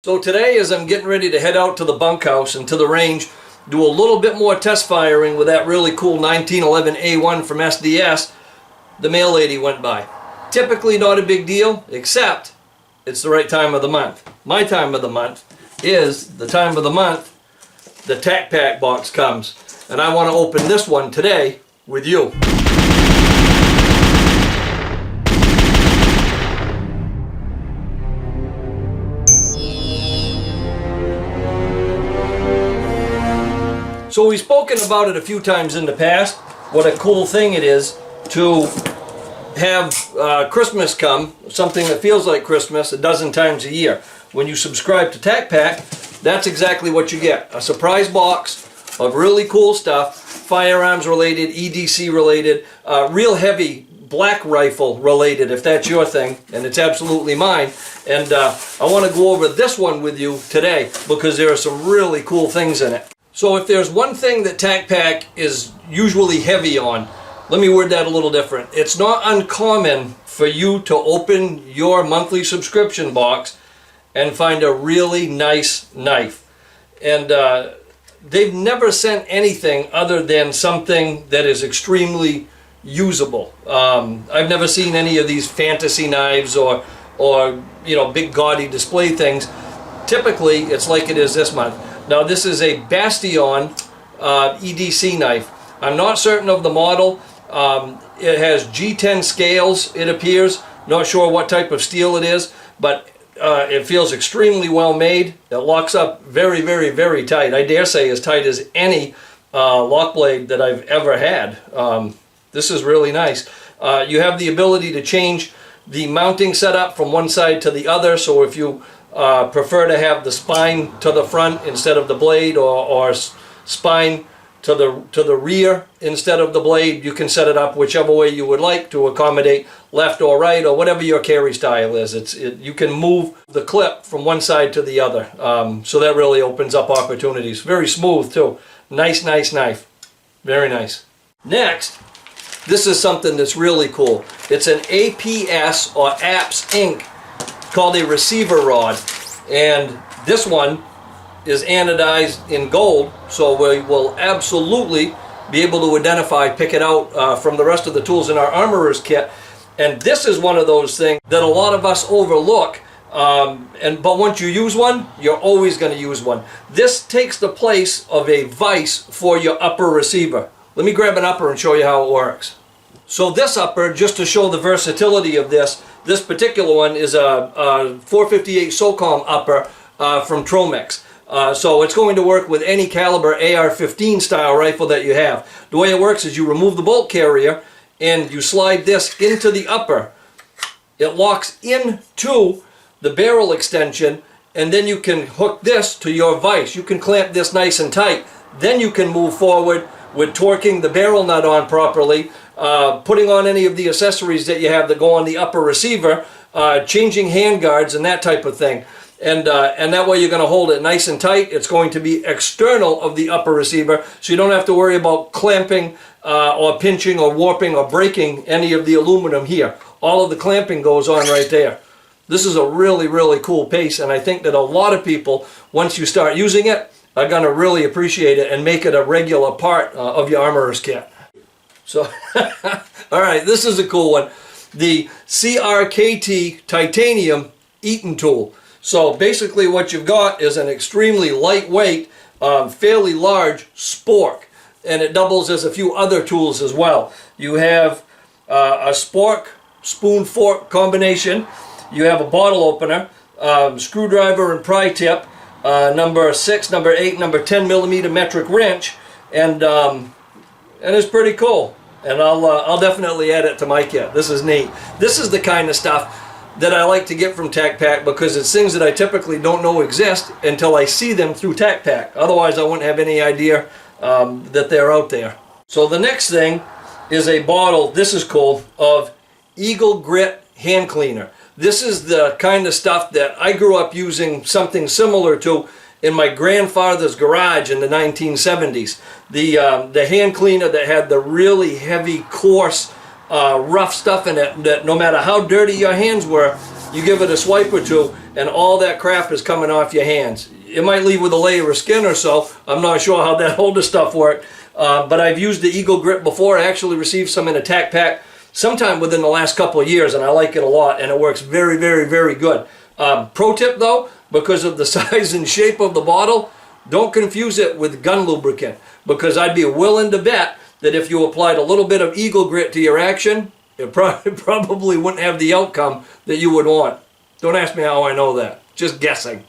So today, as I'm getting ready to head out to the bunkhouse and to the range, do a little bit more test firing with that really cool 1911 A1 from SDS, the mail lady went by. Typically not a big deal, except it's the right time of the month. My time of the month is the time of the month the TacPack box comes. And I want to open this one today with you. So we've spoken about it a few times in the past, what a cool thing it is to have Christmas come, something that feels like Christmas a dozen times a year. When you subscribe to TacPack, that's exactly what you get. A surprise box of really cool stuff, firearms related, EDC related, real heavy black rifle related, if that's your thing, and it's absolutely mine. And I want to go over this one with you today because there are some really cool things in it. So if there's one thing that TacPack is usually heavy on, let me word that a little different. It's not uncommon for you to open your monthly subscription box and find a really nice knife. And they've never sent anything other than something that is extremely usable. I've never seen any of these fantasy knives or big gaudy display things. Typically, it's like it is this month. Now this is a Bastion EDC knife. I'm not certain of the model. It has G10 scales, it appears. Not sure what type of steel it is, but it feels extremely well made. It locks up very, very, very tight. I dare say as tight as any lock blade that I've ever had. This is really nice. You have the ability to change the mounting setup from one side to the other, so if you prefer to have the spine to the front instead of the blade, or spine to the rear instead of the blade, you can set it up whichever way you would like to accommodate left or right or whatever your carry style is. You can move the clip from one side to the other, so that really opens up opportunities. Very smooth too. Nice knife. Very nice. Next, this is something that's really cool. It's an APS or APS Inc. called a receiver rod, and this one is anodized in gold, so we will absolutely be able to pick it out from the rest of the tools in our armorer's kit. And this is one of those things that a lot of us overlook, but once you use one, you're always going to use one. This takes the place of a vise for your upper receiver. Let me grab an upper and show you how it works. So this upper, just to show the versatility of this particular one is a 458 SOCOM upper from Tromex. So it's going to work with any caliber AR-15 style rifle that you have. The way it works is you remove the bolt carrier and you slide this into the upper. It locks into the barrel extension, and then you can hook this to your vise. You can clamp this nice and tight. Then you can move forward with torquing the barrel nut on properly, putting on any of the accessories that you have that go on the upper receiver, changing hand guards and that type of thing. And that way you're going to hold it nice and tight. It's going to be external of the upper receiver, so you don't have to worry about clamping or pinching or warping or breaking any of the aluminum here. All of the clamping goes on right there. This is a really, really cool piece, and I think that a lot of people, once you start using it, are going to really appreciate it and make it a regular part of your armorer's kit. So, all right, this is a cool one. The CRKT titanium Eaton tool. So basically what you've got is an extremely lightweight, fairly large spork, and it doubles as a few other tools as well. You have a spork, spoon, fork combination. You have a bottle opener, screwdriver and pry tip, number 6, number 8, number 10 millimeter metric wrench, and it's pretty cool. And I'll definitely add it to my kit. This is neat. This is the kind of stuff that I like to get from TacPack because it's things that I typically don't know exist until I see them through TacPack. Otherwise, I wouldn't have any idea that they're out there. So the next thing is a bottle, this is cool, of Eagle Grit hand cleaner. This is the kind of stuff that I grew up using something similar to in my grandfather's garage in the 1970s. The hand cleaner that had the really heavy, coarse, rough stuff in it that no matter how dirty your hands were, you give it a swipe or two, and all that crap is coming off your hands. It might leave with a layer of skin or so. I'm not sure how that older stuff worked, but I've used the Eagle Grip before. I actually received some in a TacPack sometime within the last couple of years, and I like it a lot, and it works very, very, very good. Pro tip though, because of the size and shape of the bottle, don't confuse it with gun lubricant, because I'd be willing to bet that if you applied a little bit of Eagle Grit to your action, it probably wouldn't have the outcome that you would want. Don't ask me how I know that. Just guessing.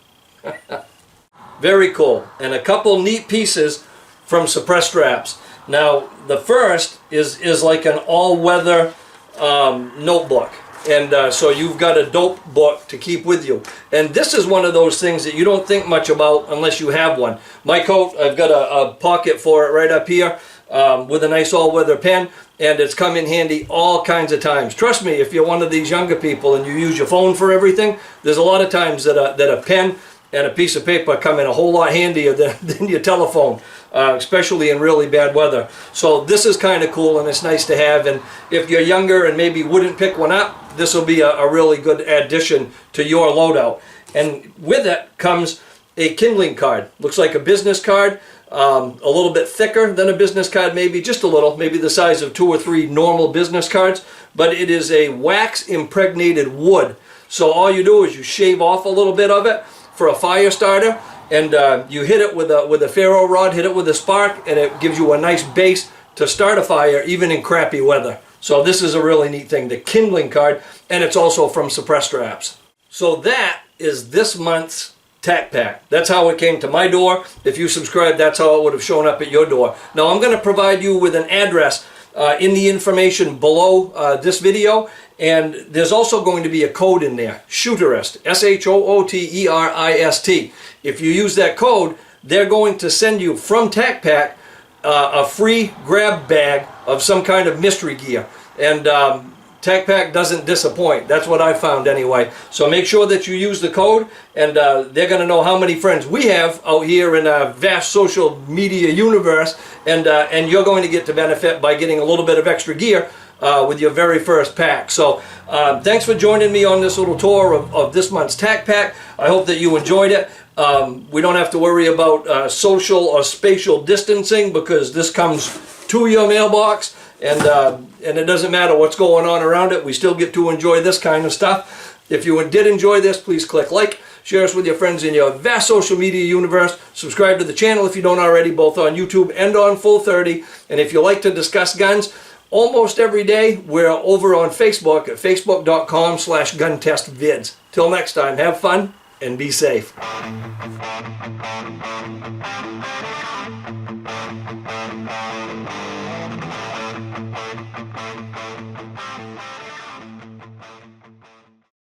Very cool. And a couple neat pieces from suppress straps. Now, the first is like an all-weather notebook. And so you've got a dope book to keep with you. And this is one of those things that you don't think much about unless you have one. My coat, I've got a pocket for it right up here with a nice all-weather pen. And it's come in handy all kinds of times. Trust me, if you're one of these younger people and you use your phone for everything, there's a lot of times that a pen and a piece of paper come in a whole lot handier than your telephone, especially in really bad weather. So this is kind of cool, and it's nice to have. And if you're younger and maybe wouldn't pick one up, this will be a really good addition to your loadout. And with it comes a kindling card. Looks like a business card, a little bit thicker than a business card, maybe just a little, maybe the size of 2 or 3 normal business cards. But it is a wax impregnated wood. So all you do is you shave off a little bit of it for a fire starter, and you hit it with a ferro rod, hit it with a spark, and it gives you a nice base to start a fire even in crappy weather. So this is a really neat thing, the kindling card, and it's also from Suppress Straps. So that is this month's TacPack. That's how it came to my door. If you subscribed, that's how it would have shown up at your door. Now I'm going to provide you with an address in the information below this video, and there's also going to be a code in there, Shooterist, SHOOTERIST. If you use that code, they're going to send you from TacPack a free grab bag of some kind of mystery gear. And TacPack doesn't disappoint. That's what I found anyway. So make sure that you use the code, and they're going to know how many friends we have out here in a vast social media universe, and you're going to get to benefit by getting a little bit of extra gear with your very first pack. So thanks for joining me on this little tour of this month's TacPack. I hope that you enjoyed it. We don't have to worry about social or spatial distancing, because this comes to your mailbox, and it doesn't matter what's going on around it. We still get to enjoy this kind of stuff. If you did enjoy this, please click like, share us with your friends in your vast social media universe, subscribe to the channel if you don't already, both on YouTube and on Full30. And if you like to discuss guns, almost every day we're over on Facebook at facebook.com/guntestvids. Till next time, have fun and be safe.